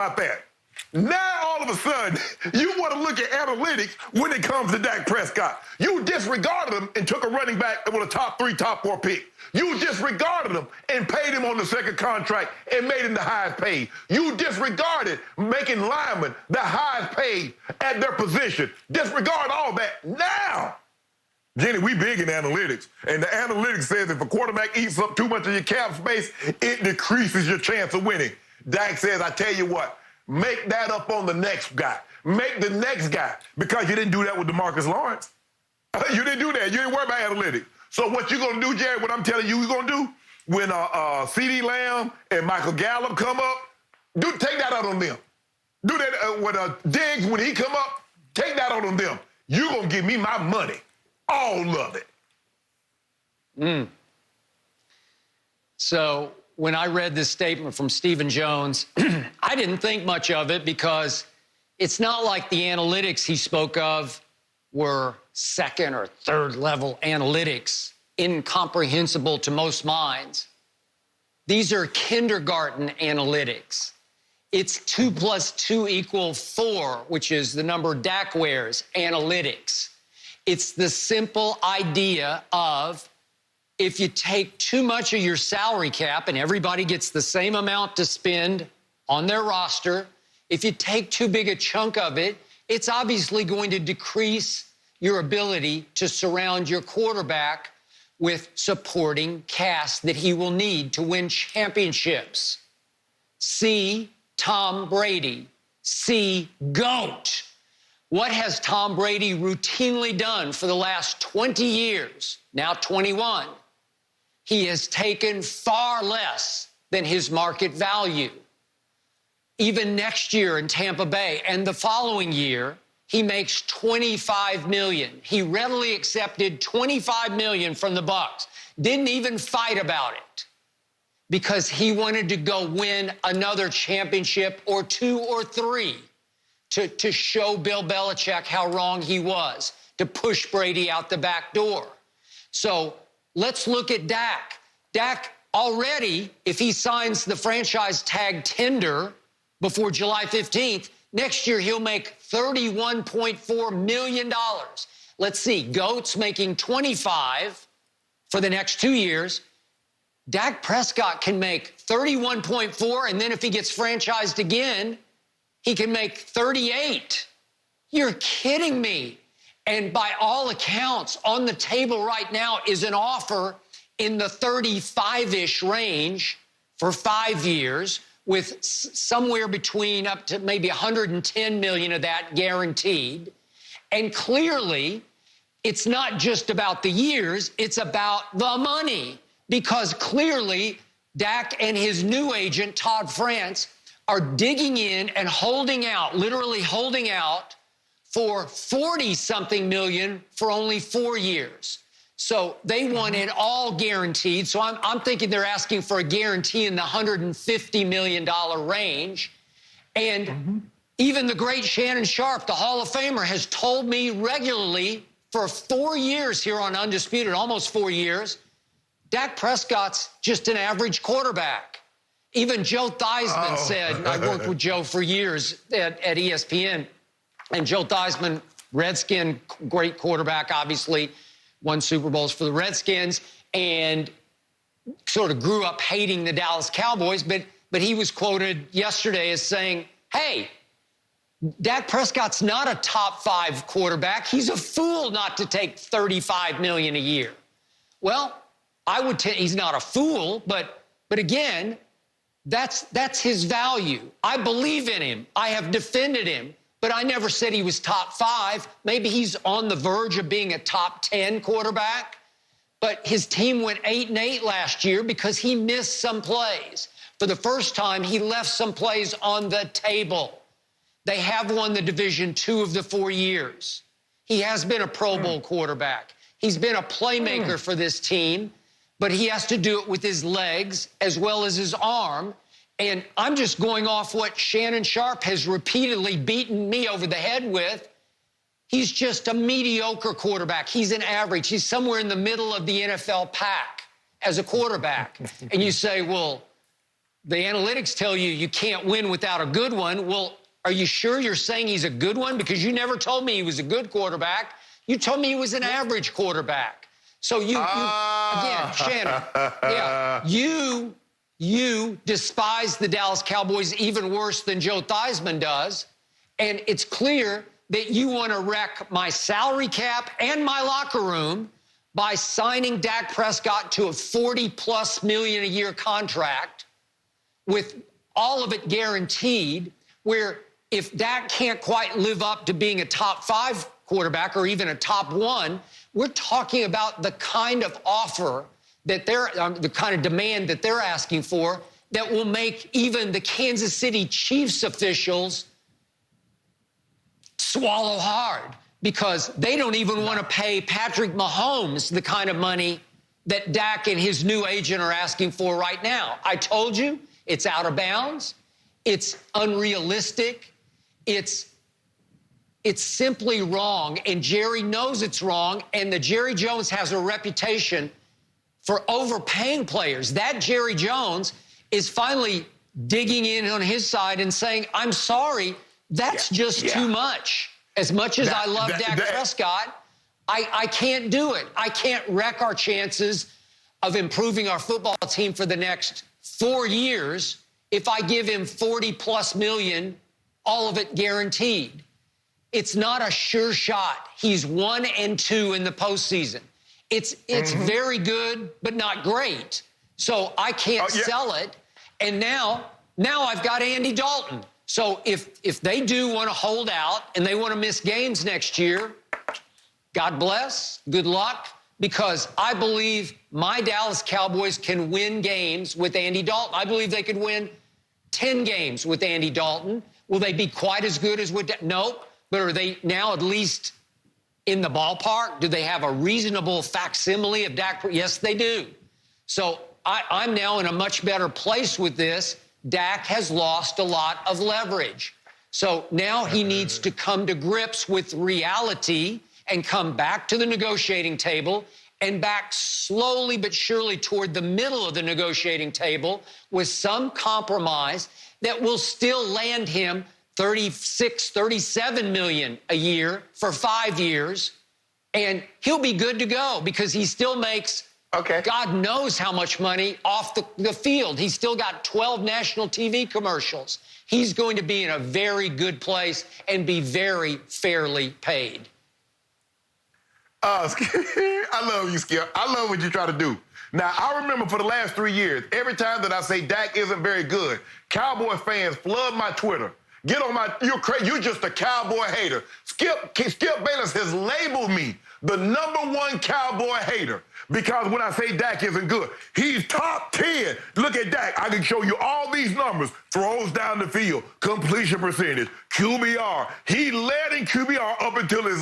about that. Now, all of a sudden, you want to look at analytics when it comes to Dak Prescott. You disregarded him and took a running back with a top 3, top 4 pick. You disregarded him and paid him on the second contract and made him the highest paid. You disregarded making linemen the highest paid at their position. Disregard all that. Now, Jenny, we big in analytics, and the analytics says if a quarterback eats up too much of your cap space, it decreases your chance of winning. Dak says, I tell you what, make that up on the next guy. Make the next guy, because you didn't do that with DeMarcus Lawrence. You didn't do that. You didn't worry about analytics. So what you going to do, Jerry, what I'm telling you you're going to do, when CeeDee Lamb and Michael Gallup come up, take that out on them. Do that when Diggs, when he come up, take that out on them. You're going to give me my money. All of it. So when I read this statement from Stephen Jones, I didn't think much of it because it's not like the analytics he spoke of were second or third level analytics, incomprehensible to most minds. These are kindergarten analytics. It's 2 + 2 = 4, which is the number Dak wears, analytics. It's the simple idea of if you take too much of your salary cap and everybody gets the same amount to spend on their roster, if you take too big a chunk of it, it's obviously going to decrease your ability to surround your quarterback with supporting cast that he will need to win championships. See Tom Brady. See GOAT. What has Tom Brady routinely done for the last 20 years, now 21? He has taken far less than his market value. Even next year in Tampa Bay and the following year, he makes $25 million. He readily accepted $25 million from the Bucs. Didn't even fight about it because he wanted to go win another championship or 2 or 3 to show Bill Belichick how wrong he was, to push Brady out the back door. So let's look at Dak. Dak already, if he signs the franchise tag tender before July 15th, next year he'll make $31.4 million. Let's see, GOAT's making $25 for the next 2 years. Dak Prescott can make $31.4, and then if he gets franchised again, he can make $38. You're kidding me. And by all accounts, on the table right now is an offer in the 35-ish range for 5 years, with somewhere between up to maybe $110 million of that guaranteed. And clearly, it's not just about the years, it's about the money. Because clearly, Dak and his new agent, Todd France, are digging in and holding out, literally holding out for 40-something million for only 4 years. So they want it all guaranteed. So I'm thinking they're asking for a guarantee in the $150 million range. And even the great Shannon Sharp, the Hall of Famer, has told me regularly for 4 years here on Undisputed, almost 4 years, Dak Prescott's just an average quarterback. Even Joe Theismann said, I worked with Joe for years at ESPN, and Joe Theismann, Redskin, great quarterback, obviously, won Super Bowls for the Redskins, and sort of grew up hating the Dallas Cowboys, but he was quoted yesterday as saying, hey, Dak Prescott's not a top 5 quarterback. He's a fool not to take $35 million a year. Well, I would tell he's not a fool, but again, that's his value. I believe in him. I have defended him, but I never said he was top 5. Maybe he's on the verge of being a top 10 quarterback, but his team went 8-8 last year because he missed some plays. For the first time, he left some plays on the table. They have won the Division 2 of the 4 years. He has been a Pro Bowl quarterback. He's been a playmaker for this team, but he has to do it with his legs as well as his arm. And I'm just going off what Shannon Sharp has repeatedly beaten me over the head with. He's just a mediocre quarterback. He's an average. He's somewhere in the middle of the NFL pack as a quarterback. And you say, well, the analytics tell you you can't win without a good one. Well, are you sure you're saying he's a good one? Because you never told me he was a good quarterback. You told me he was an average quarterback. So you again, Shannon, yeah, you despise the Dallas Cowboys even worse than Joe Theismann does, and it's clear that you want to wreck my salary cap and my locker room by signing Dak Prescott to a $40+ million a year contract with all of it guaranteed, where if Dak can't quite live up to being a top 5 quarterback or even a top 1, we're talking about the kind of offer that they're, the kind of demand that they're asking for that will make even the Kansas City Chiefs officials swallow hard, because they don't even want to pay Patrick Mahomes the kind of money that Dak and his new agent are asking for right now. I told you, it's out of bounds. It's unrealistic. It's simply wrong, and Jerry knows it's wrong, and the Jerry Jones has a reputation for overpaying players. That Jerry Jones is finally digging in on his side and saying, I'm sorry, that's just too much. As much as I love Dak Prescott, I can't do it. I can't wreck our chances of improving our football team for the next 4 years if I give him $40+ million, all of it guaranteed. It's not a sure shot. He's 1-2 in the postseason. It's very good, but not great. So I can't sell it. And now I've got Andy Dalton. So if they do want to hold out and they want to miss games next year, God bless, good luck, because I believe my Dallas Cowboys can win games with Andy Dalton. I believe they could win 10 games with Andy Dalton. Will they be quite as good as with Nope. But are they now at least in the ballpark? Do they have a reasonable facsimile of Dak? Yes, they do. So I'm now in a much better place with this. Dak has lost a lot of leverage. So now he needs to come to grips with reality and come back to the negotiating table and back slowly but surely toward the middle of the negotiating table with some compromise that will still land him $36, $37 million a year for 5 years, and he'll be good to go because he still makes God knows how much money off the field. He's still got 12 national TV commercials. He's going to be in a very good place and be very fairly paid. I love you, Skip. I love what you try to do. Now, I remember for the last 3 years, every time that I say Dak isn't very good, Cowboy fans flood my Twitter. Get on my, you're just a Cowboy hater. Skip Bayless has labeled me the #1 Cowboy hater because when I say Dak isn't good, he's top 10. Look at Dak. I can show you all these numbers. Throws down the field, completion percentage, QBR. He led in QBR up until his